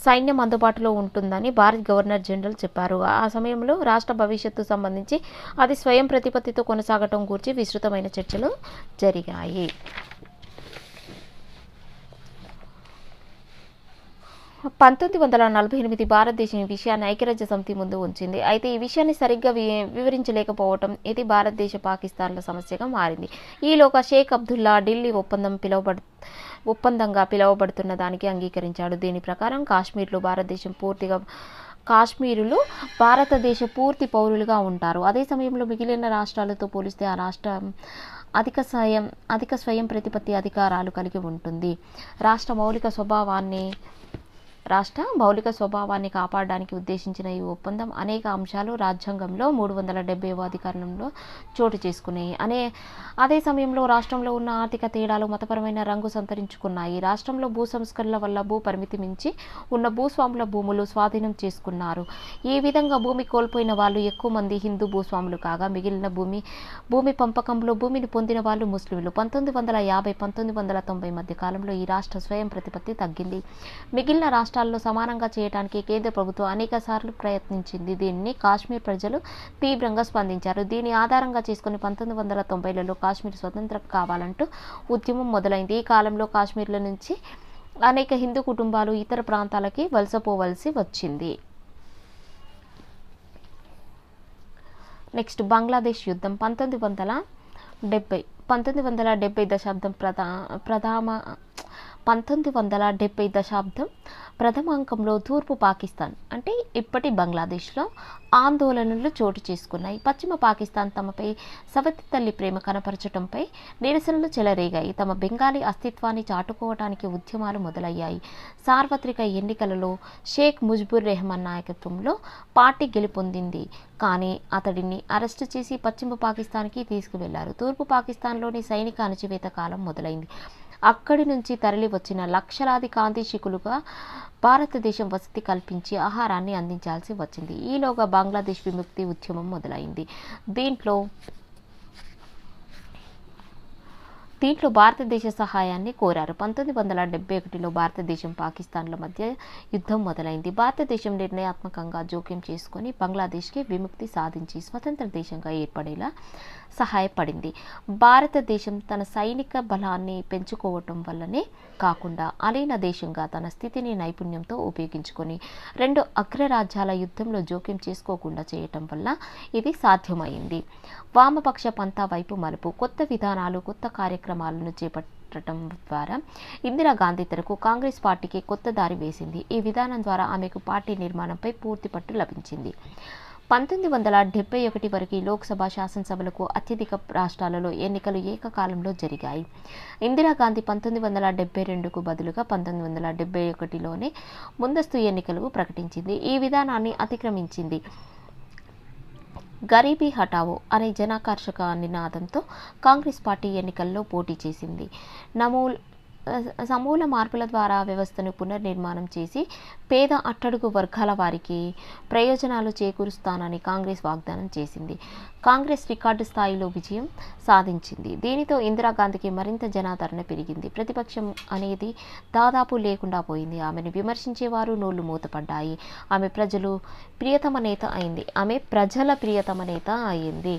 Speaker 1: సైన్యం అందుబాటులో ఉంటుందని భారత్ గవర్నర్ జనరల్ చెప్పారు. ఆ సమయంలో రాష్ట్ర భవిష్యత్తు సంబంధించి అది స్వయం ప్రతిపత్తితో కొనసాగటం గురించి విస్తృతమైన చర్చలు జరిగాయి. 1948 భారతదేశం ఈ విషయాన్ని ఐక్యరాజ్య సమితి ముందు ఉంచింది. అయితే ఈ విషయాన్ని సరిగ్గా వివరించలేకపోవటం ఇది భారతదేశ పాకిస్తాన్ల సమస్యగా మారింది. ఈలోగా షేక్ అబ్దుల్లా ఢిల్లీ ఒప్పందంగా పిలువబడుతున్న దానికి అంగీకరించాడు. దీని ప్రకారం కాశ్మీరులు భారతదేశ పూర్తి పౌరులుగా ఉంటారు. అదే సమయంలో మిగిలిన రాష్ట్రాలతో పోలిస్తే ఆ రాష్ట్రం అధిక స్వయం ప్రతిపత్తి అధికారాలు కలిగి ఉంటుంది. రాష్ట్ర మౌలిక స్వభావాన్ని కాపాడడానికి ఉద్దేశించిన ఈ ఒప్పందం అనేక అంశాలు రాజ్యాంగంలో 370వ అధికరణంలో చోటు చేసుకున్నాయి. అదే సమయంలో రాష్ట్రంలో ఉన్న ఆర్థిక తేడాలు మతపరమైన రంగు సంతరించుకున్నాయి. రాష్ట్రంలో భూ సంస్కరణల వల్ల భూ పరిమితి మించి ఉన్న భూస్వాముల భూములు స్వాధీనం చేసుకున్నారు. ఈ విధంగా భూమి కోల్పోయిన వాళ్ళు ఎక్కువ మంది హిందూ భూస్వాములు కాగా మిగిలిన భూమి పంపకంలో భూమిని పొందిన వాళ్ళు ముస్లింలు. 1950-1990 మధ్య కాలంలో ఈ రాష్ట్ర స్వయం ప్రతిపత్తి తగ్గింది. మిగిలిన రాష్ట్రాల్లో సమానంగా చేయడానికి కేంద్ర ప్రభుత్వం అనేక సార్లు ప్రయత్నించింది. దీన్ని కాశ్మీర్ ప్రజలు తీవ్రంగా స్పందించారు. దీని ఆధారంగా చేసుకుని 1990లలో కాశ్మీర్ స్వతంత్రం కావాలంటూ ఉద్యమం మొదలైంది. ఈ కాలంలో కాశ్మీర్ల నుంచి అనేక హిందూ కుటుంబాలు ఇతర ప్రాంతాలకి వలసపోవలసి వచ్చింది. నెక్స్ట్ బంగ్లాదేశ్ యుద్ధం 1970 దశాబ్దం ప్రథమాంకంలో తూర్పు పాకిస్తాన్ అంటే ఇప్పటి బంగ్లాదేశ్లో ఆందోళనలు చోటు చేసుకున్నాయి. పశ్చిమ పాకిస్తాన్ తమపై సవతి తల్లి ప్రేమ కనపరచడంపై నిరసనలు చెలరేగాయి. తమ బెంగాలీ అస్తిత్వాన్ని చాటుకోవడానికి ఉద్యమాలు మొదలయ్యాయి. సార్వత్రిక ఎన్నికలలో షేక్ ముజిబుర్ రెహమాన్ నాయకత్వంలో పార్టీ గెలుపొందింది. కానీ అతడిని అరెస్టు చేసి పశ్చిమ పాకిస్తాన్కి తీసుకువెళ్లారు. తూర్పు పాకిస్తాన్లోని సైనిక అణచివేత కాలం మొదలైంది. అక్కడి నుంచి తరలి వచ్చిన లక్షలాది కాంతిశికులుగా భారతదేశం వసతి కల్పించి ఆహారాన్ని అందించాల్సి వచ్చింది. ఈలోగా బంగ్లాదేశ్ విముక్తి ఉద్యమం మొదలైంది. దీంట్లో భారతదేశ సహాయాన్ని కోరారు. 1971లో భారతదేశం పాకిస్తాన్ల మధ్య యుద్ధం మొదలైంది. భారతదేశం నిర్ణయాత్మకంగా జోక్యం చేసుకుని బంగ్లాదేశ్కి విముక్తి సాధించి స్వతంత్ర దేశంగా ఏర్పడేలా సహాయపడింది. భారతదేశం తన సైనిక బలాన్ని పెంచుకోవటం వల్లనే కాకుండా అలీన దేశంగా తన స్థితిని నైపుణ్యంతో ఉపయోగించుకొని రెండు అగ్రరాజ్యాల యుద్ధంలో జోక్యం చేసుకోకుండా చేయటం వల్ల ఇది సాధ్యమైంది. వామపక్ష పంథా వైపు మలుపు, కొత్త విధానాలు, కొత్త కార్యక్రమాలను చేపట్టడం ద్వారా ఇందిరాగాంధీ తరకు కాంగ్రెస్ పార్టీకి కొత్త దారి వేసింది. ఈ విధానం ద్వారా ఆమెకు పార్టీ నిర్మాణంపై పూర్తి పట్టు లభించింది. 1971 వరకు లోక్సభ, శాసనసభలకు అత్యధిక రాష్ట్రాలలో ఎన్నికలు ఏకకాలంలో జరిగాయి. ఇందిరాగాంధీ 1972కు బదులుగా 1971లోనే ముందస్తు ఎన్నికలు ప్రకటించింది. ఈ విధానాన్ని అతిక్రమించింది. గరీబీ హఠావో అనే జనాకర్షక నినాదంతో కాంగ్రెస్ పార్టీ ఎన్నికల్లో పోటీ చేసింది. సమూల మార్పుల ద్వారా వ్యవస్థను పునర్నిర్మాణం చేసి పేద అట్టడుగు వర్గాల వారికి ప్రయోజనాలు చేకూరుస్తానని కాంగ్రెస్ వాగ్దానం చేసింది. కాంగ్రెస్ రికార్డు స్థాయిలో విజయం సాధించింది. దీనితో ఇందిరాగాంధీకి మరింత జనాదరణ పెరిగింది. ప్రతిపక్షం అనేది దాదాపు లేకుండా పోయింది. ఆమెను విమర్శించేవారు నోళ్లు మూతపడ్డాయి. ఆమె ప్రజల ప్రియతమ నేత అయింది.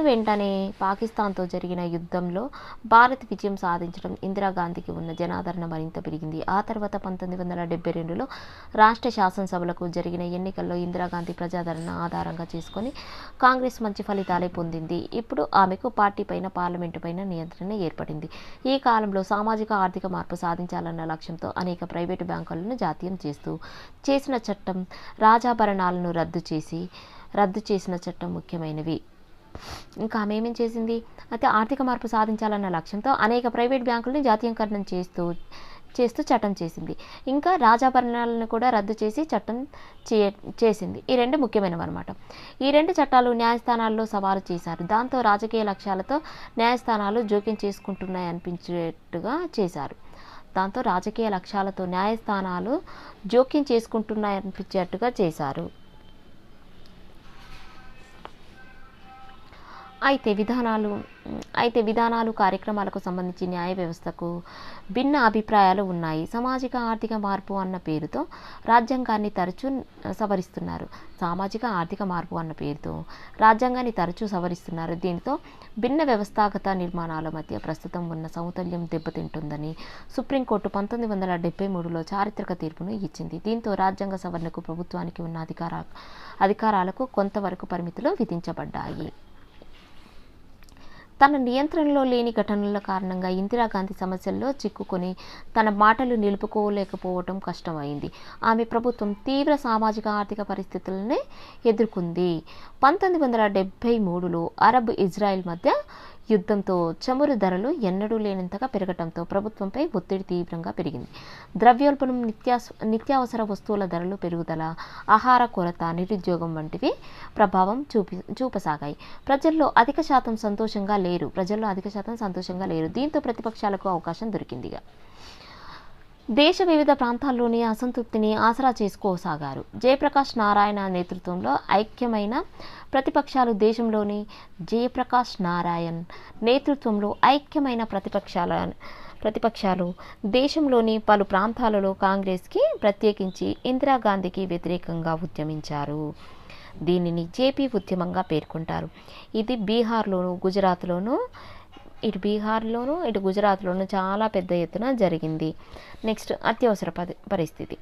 Speaker 1: వెంటనే పాకిస్తాన్తో జరిగిన యుద్ధంలో భారత్ విజయం సాధించడం ఇందిరాగాంధీకి ఉన్న జనాదరణ మరింత పెరిగింది. ఆ తర్వాత 1972లో రాష్ట్ర శాసనసభలకు జరిగిన ఎన్నికల్లో ఇందిరాగాంధీ ప్రజాదరణ ఆధారంగా చేసుకొని కాంగ్రెస్ మంచి ఫలితాలే పొందింది. ఇప్పుడు ఆమెకు పార్టీ పైన, పార్లమెంటు పైన నియంత్రణ ఏర్పడింది. ఈ కాలంలో సామాజిక ఆర్థిక మార్పు సాధించాలన్న లక్ష్యంతో అనేక ప్రైవేటు బ్యాంకులను జాతీయం చేసిన చట్టం, రాజాభరణాలను రద్దు చేసిన చట్టం ముఖ్యమైనవి. ఇంకా ఆమె ఏమేం చేసింది అయితే ఆర్థిక మార్పు సాధించాలన్న లక్ష్యంతో అనేక ప్రైవేట్ బ్యాంకులను జాతీయకరణం చేస్తూ చట్టం చేసింది. ఇంకా రాజాభరణాలను కూడా రద్దు చేసి చట్టం చేసింది. ఈ రెండు ముఖ్యమైనవి అనమాట. ఈ రెండు చట్టాలు న్యాయస్థానాల్లో సవాలు చేశారు. దాంతో రాజకీయ లక్ష్యాలతో న్యాయస్థానాలు జోక్యం చేసుకుంటున్నాయనిపించేట్టుగా చేశారు. అయితే విధానాలు, కార్యక్రమాలకు సంబంధించి న్యాయ వ్యవస్థకు భిన్న అభిప్రాయాలు ఉన్నాయి. సామాజిక ఆర్థిక మార్పు అన్న పేరుతో రాజ్యాంగాన్ని తరచూ సవరిస్తున్నారు. దీంతో భిన్న వ్యవస్థాగత నిర్మాణాల మధ్య ప్రస్తుతం ఉన్న సమతుల్యం దెబ్బతింటుందని సుప్రీంకోర్టు 1973లో చారిత్రక తీర్పును ఇచ్చింది. దీంతో రాజ్యాంగ సవరణకు ప్రభుత్వానికి ఉన్న అధికారాలకు కొంతవరకు పరిమితులు విధించబడ్డాయి. తన నియంత్రణలో లేని ఘటనల కారణంగా ఇందిరాగాంధీ సమస్యల్లో చిక్కుకొని తన మాటలు నిలుపుకోలేకపోవటం కష్టమైంది. ఆమె ప్రభుత్వం తీవ్ర సామాజిక ఆర్థిక పరిస్థితులనే ఎదుర్కొంది. 1973లో అరబ్ ఇజ్రాయెల్ మధ్య యుద్ధంతో చమురు ధరలు ఎన్నడూ లేనంతగా పెరగటంతో ప్రభుత్వంపై ఒత్తిడి తీవ్రంగా పెరిగింది. ద్రవ్యోల్బణం, నిత్యావసర వస్తువుల ధరలు పెరుగుదల, ఆహార కొరత, నిరుద్యోగం వంటివి ప్రభావం చూపసాగాయి. ప్రజల్లో అధిక శాతం సంతోషంగా లేరు. దీంతో ప్రతిపక్షాలకు అవకాశం దొరికిందిగా దేశ వివిధ ప్రాంతాల్లోని అసంతృప్తిని ఆసరా చేసుకోసాగారు. జయప్రకాష్ నారాయణ నేతృత్వంలో ఐక్యమైన ప్రతిపక్షాలు దేశంలోని పలు ప్రాంతాలలో కాంగ్రెస్కి, ప్రత్యేకించి ఇందిరాగాంధీకి వ్యతిరేకంగా ఉద్యమించారు. దీనిని జేపీ ఉద్యమంగా పేర్కొంటారు. ఇది బీహార్లోను, గుజరాత్లోను ఇటు బీహార్లోను ఇటు గుజరాత్లోను చాలా పెద్ద ఎత్తున జరిగింది. నెక్స్ట్ అత్యవసర పరిస్థితి.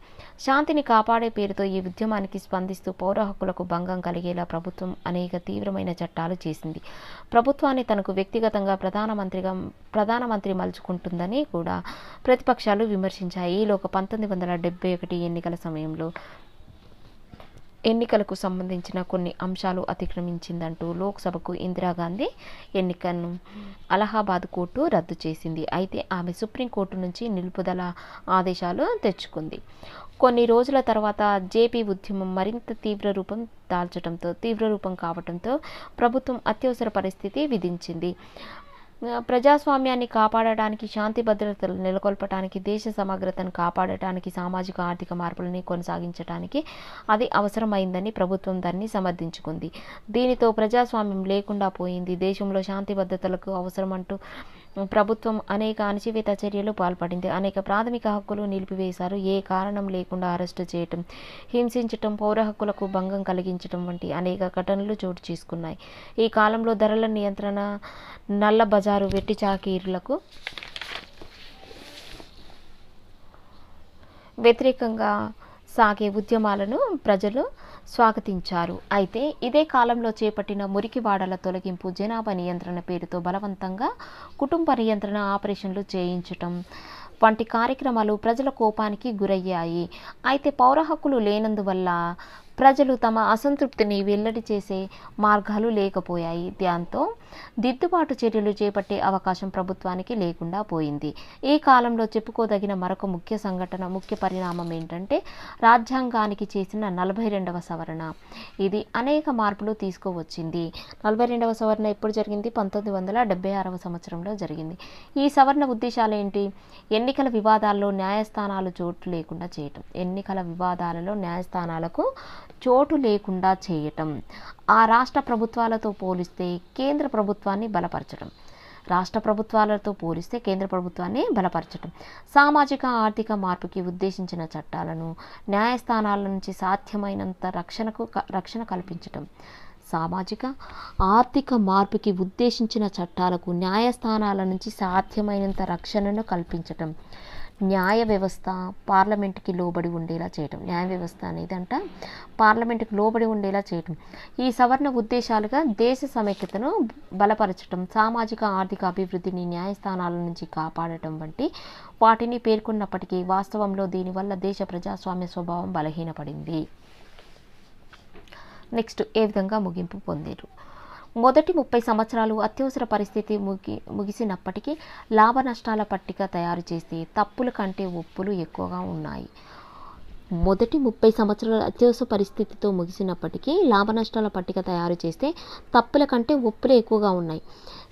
Speaker 1: శాంతిని కాపాడే పేరుతో ఈ ఉద్యమానికి స్పందిస్తూ పౌర హక్కులకు భంగం కలిగేలా ప్రభుత్వం అనేక తీవ్రమైన చట్టాలు చేసింది. ప్రభుత్వాన్ని తనకు వ్యక్తిగతంగా ప్రధానమంత్రి మలుచుకుంటుందని కూడా ప్రతిపక్షాలు విమర్శించాయి. ఈలోక 1971 ఎన్నికల సమయంలో ఎన్నికలకు సంబంధించిన కొన్ని అంశాలు అతిక్రమించిందంటూ లోక్సభకు ఇందిరాగాంధీ ఎన్నికను అలహాబాద్ కోర్టు రద్దు చేసింది. అయితే ఆమె సుప్రీంకోర్టు నుంచి నిలుపుదల ఆదేశాలు తెచ్చుకుంది. కొన్ని రోజుల తర్వాత జేపీ ఉద్యమం మరింత తీవ్ర రూపం కావడంతో ప్రభుత్వం అత్యవసర పరిస్థితి విధించింది. ప్రజాస్వామ్యాన్ని కాపాడటానికి, శాంతి భద్రతలు నెలకొల్పడానికి, దేశ సమగ్రతను కాపాడటానికి, సామాజిక ఆర్థిక మార్పులని కొనసాగించడానికి అది అవసరమైందని ప్రభుత్వం దాన్ని సమర్థించుకుంది. దీనితో ప్రజాస్వామ్యం లేకుండా పోయింది. దేశంలో శాంతి భద్రతలకు అవసరమంటూ ప్రభుత్వం అనేక అణచివేత చర్యలు పాల్పడింది. అనేక ప్రాథమిక హక్కులు నిలిపివేశారు. ఏ కారణం లేకుండా అరెస్టు చేయటం, హింసించటం, పౌర హక్కులకు భంగం కలిగించటం వంటి అనేక ఘటనలు చోటు చేసుకున్నాయి. ఈ కాలంలో ధరల నియంత్రణ, నల్ల బజారు, వెట్టి చాకిరీలకు వ్యతిరేకంగా సాగే ఉద్యమాలను ప్రజలు స్వాగతించారు. అయితే ఇదే కాలంలో చేపట్టిన మురికివాడల తొలగింపు, జనాభా నియంత్రణ పేరుతో బలవంతంగా కుటుంబ నియంత్రణ ఆపరేషన్లు చేయించటం వంటి కార్యక్రమాలు ప్రజల కోపానికి గురయ్యాయి. అయితే పౌర హక్కులు లేనందువల్ల ప్రజలు తమ అసంతృప్తిని వెల్లడి చేసే మార్గాలు లేకపోయాయి. దాంతో దిద్దుబాటు చర్యలు చేపట్టే అవకాశం ప్రభుత్వానికి లేకుండా పోయింది. ఈ కాలంలో చెప్పుకోదగిన మరొక ముఖ్య పరిణామం ఏంటంటే రాజ్యాంగానికి చేసిన 42వ సవరణ. ఇది అనేక మార్పులు తీసుకువచ్చింది. 42వ సవరణ ఎప్పుడు జరిగింది? 1976వ సంవత్సరంలో జరిగింది. ఈ సవరణ ఉద్దేశాలు ఏంటి? ఎన్నికల వివాదాల్లో న్యాయస్థానాలు చోటు లేకుండా చేయటం. ఎన్నికల వివాదాలలో న్యాయస్థానాలకు చోటు లేకుండా చేయటం. ఆ రాష్ట్ర ప్రభుత్వాలతో పోలిస్తే కేంద్ర ప్రభుత్వాన్ని బలపరచడం. సామాజిక ఆర్థిక మార్పుకి ఉద్దేశించిన చట్టాలను న్యాయస్థానాల నుంచి సాధ్యమైనంత రక్షణ కల్పించటం. సామాజిక ఆర్థిక మార్పుకి ఉద్దేశించిన చట్టాలకు న్యాయస్థానాల నుంచి సాధ్యమైనంత రక్షణను కల్పించటం. న్యాయ వ్యవస్థ పార్లమెంటుకి లోబడి ఉండేలా చేయటం. న్యాయ వ్యవస్థ అనేది పార్లమెంటుకి లోబడి ఉండేలా చేయటం. ఈ సవరణ ఉద్దేశాలుగా దేశ సమైక్యతను బలపరచటం, సామాజిక ఆర్థిక అభివృద్ధిని న్యాయస్థానాల నుంచి కాపాడటం వంటి వాటిని పేర్కొన్నప్పటికీ వాస్తవంలో దీనివల్ల దేశ ప్రజాస్వామ్య స్వభావం బలహీనపడింది. నెక్స్ట్ ఏ విధంగా ముగింపు పొందారు? మొదటి 30 సంవత్సరాలు అత్యవసర పరిస్థితి ముగిసినప్పటికీ లాభ నష్టాల పట్టిక తయారు చేస్తే తప్పుల కంటే ఒప్పులు ఎక్కువగా ఉన్నాయి. మొదటి 30 సంవత్సరాల అత్యవసర పరిస్థితితో ముగిసినప్పటికీ లాభ నష్టాల పట్టిక తయారు చేస్తే తప్పుల కంటే ఒప్పులు ఎక్కువగా ఉన్నాయి.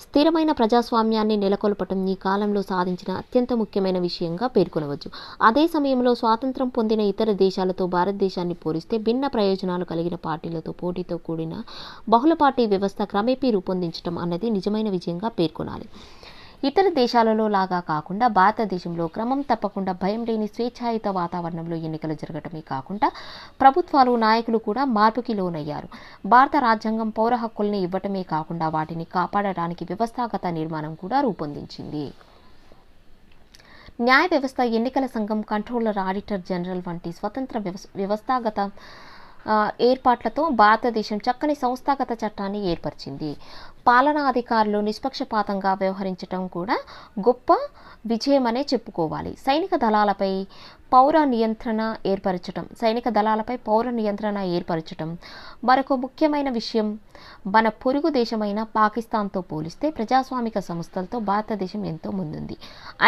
Speaker 1: స్థిరమైన ప్రజాస్వామ్యాన్ని నెలకొల్పటం ఈ కాలంలో సాధించిన అత్యంత ముఖ్యమైన విషయంగా పేర్కొనవచ్చు. అదే సమయంలో స్వాతంత్రం పొందిన ఇతర దేశాలతో భారతదేశాన్ని పోలిస్తే భిన్న ప్రయోజనాలు కలిగిన పార్టీలతో పోటీతో కూడిన బహుళ పార్టీ వ్యవస్థ క్రమేపీ రూపొందించడం అన్నది నిజమైన విజయంగా పేర్కొనాలి. ఇతర దేశాలలో లాగా కాకుండా భారతదేశంలో క్రమం తప్పకుండా భయం లేని స్వేచ్ఛాయుత వాతావరణంలో ఎన్నికలు జరగటమే కాకుండా ప్రభుత్వాలు, నాయకులు కూడా మార్పుకి లోనయ్యారు. భారత రాజ్యాంగం పౌర హక్కుల్ని ఇవ్వటమే కాకుండా వాటిని కాపాడడానికి వ్యవస్థాగత నిర్మాణం కూడా రూపొందించింది. న్యాయ వ్యవస్థ, ఎన్నికల సంఘం, కంట్రోలర్, ఆడిటర్ జనరల్ వంటి స్వతంత్ర వ్యవస్థాగత ఏర్పాట్లతో భారతదేశం చక్కని సంస్థాగత చట్టాన్ని ఏర్పరిచింది. పాలనా అధికారులు నిష్పక్షపాతంగా వ్యవహరించడం కూడా గొప్ప విజయమనే చెప్పుకోవాలి. సైనిక దళాలపై పౌర నియంత్రణ ఏర్పరచటం మరొక ముఖ్యమైన విషయం. మన పొరుగు దేశమైన పాకిస్తాన్తో పోలిస్తే ప్రజాస్వామిక సంస్థలతో భారతదేశం ఎంతో ముందుంది.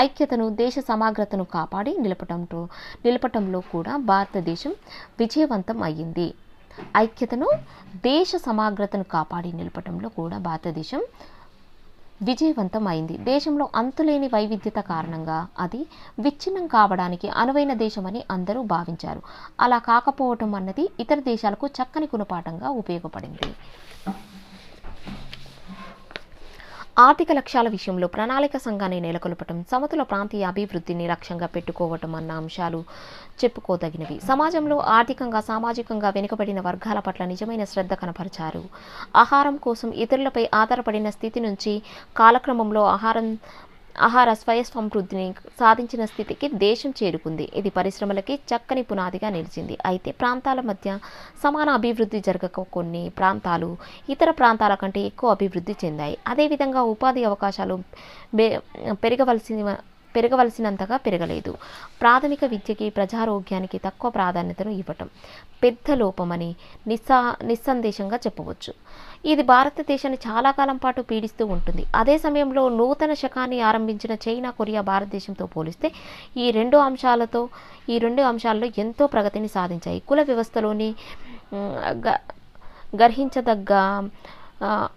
Speaker 1: ఐక్యతను, దేశ సమగ్రతను కాపాడి నిలపటంలో కూడా భారతదేశం విజయవంతం అయ్యింది. దేశంలో అంతులేని వైవిధ్యత కారణంగా అది విచ్ఛిన్నం కావడానికి అనువైన దేశమని అందరూ భావించారు. అలా కాకపోవటం అన్నది ఇతర దేశాలకు చక్కని గుణపాఠంగా ఉపయోగపడింది. ఆర్థిక లక్ష్యాల విషయంలో ప్రణాళిక సంఘాన్ని నెలకొల్పటం, సమతుల ప్రాంతీయ అభివృద్ధిని లక్ష్యంగా పెట్టుకోవటం అన్న అంశాలు చెప్పుకోదగినవి. సమాజంలో ఆర్థికంగా, సామాజికంగా వెనుకబడిన వర్గాల పట్ల నిజమైన శ్రద్ధ కనపరిచారు. ఆహారం కోసం ఇతరులపై ఆధారపడిన స్థితి నుంచి కాలక్రమంలో ఆహార స్వయంసమృద్ధిని సాధించిన స్థితికి దేశం చేరుకుంది. ఇది పరిశ్రమలకి చక్కని పునాదిగా నిలిచింది. అయితే ప్రాంతాల మధ్య సమాన అభివృద్ధి జరగక కొన్ని ప్రాంతాలు ఇతర ప్రాంతాల కంటే ఎక్కువ అభివృద్ధి చెందాయి. అదేవిధంగా ఉపాధి అవకాశాలు పెరగవలసినంతగా పెరగలేదు. ప్రాథమిక విద్యకి, ప్రజారోగ్యానికి తక్కువ ప్రాధాన్యతను ఇవ్వటం పెద్ద లోపమని నిస్సందేశంగా చెప్పవచ్చు. ఇది భారతదేశాన్ని చాలా కాలం పాటు పీడిస్తూ ఉంటుంది. అదే సమయంలో నూతన శకాన్ని ఆరంభించిన చైనా, కొరియా భారతదేశంతో పోలిస్తే ఈ రెండు అంశాలలో ఎంతో ప్రగతిని సాధించాయి. కుల వ్యవస్థలోని గర్హించదగ్గ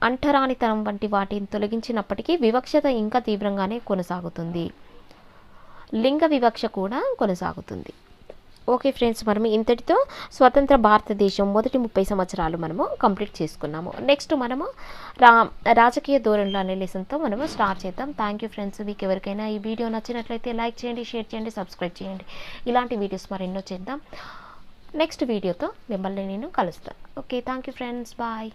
Speaker 1: అంటరానితనం వంటి వాటిని తొలగించినప్పటికీ వివక్షత ఇంకా తీవ్రంగానే కొనసాగుతుంది. లింగ వివక్ష కూడా కొనసాగుతుంది. ఓకే ఫ్రెండ్స్, మనము ఇంతటితో స్వతంత్ర భారతదేశం మొదటి 30 సంవత్సరాలు మనము కంప్లీట్ చేసుకున్నాము. నెక్స్ట్ మనము రాజకీయ ధోరణులు అనే లెసన్తో మనము స్టార్ట్ చేద్దాం. Thank you friends. మీకు ఎవరికైనా ఈ వీడియో నచ్చినట్లయితే లైక్ చేయండి, షేర్ చేయండి, సబ్స్క్రైబ్ చేయండి. ఇలాంటి వీడియోస్ మరెన్నో చేద్దాం. నెక్స్ట్ వీడియోతో మిమ్మల్ని నేను కలుస్తాను. Okay, thank you friends, bye.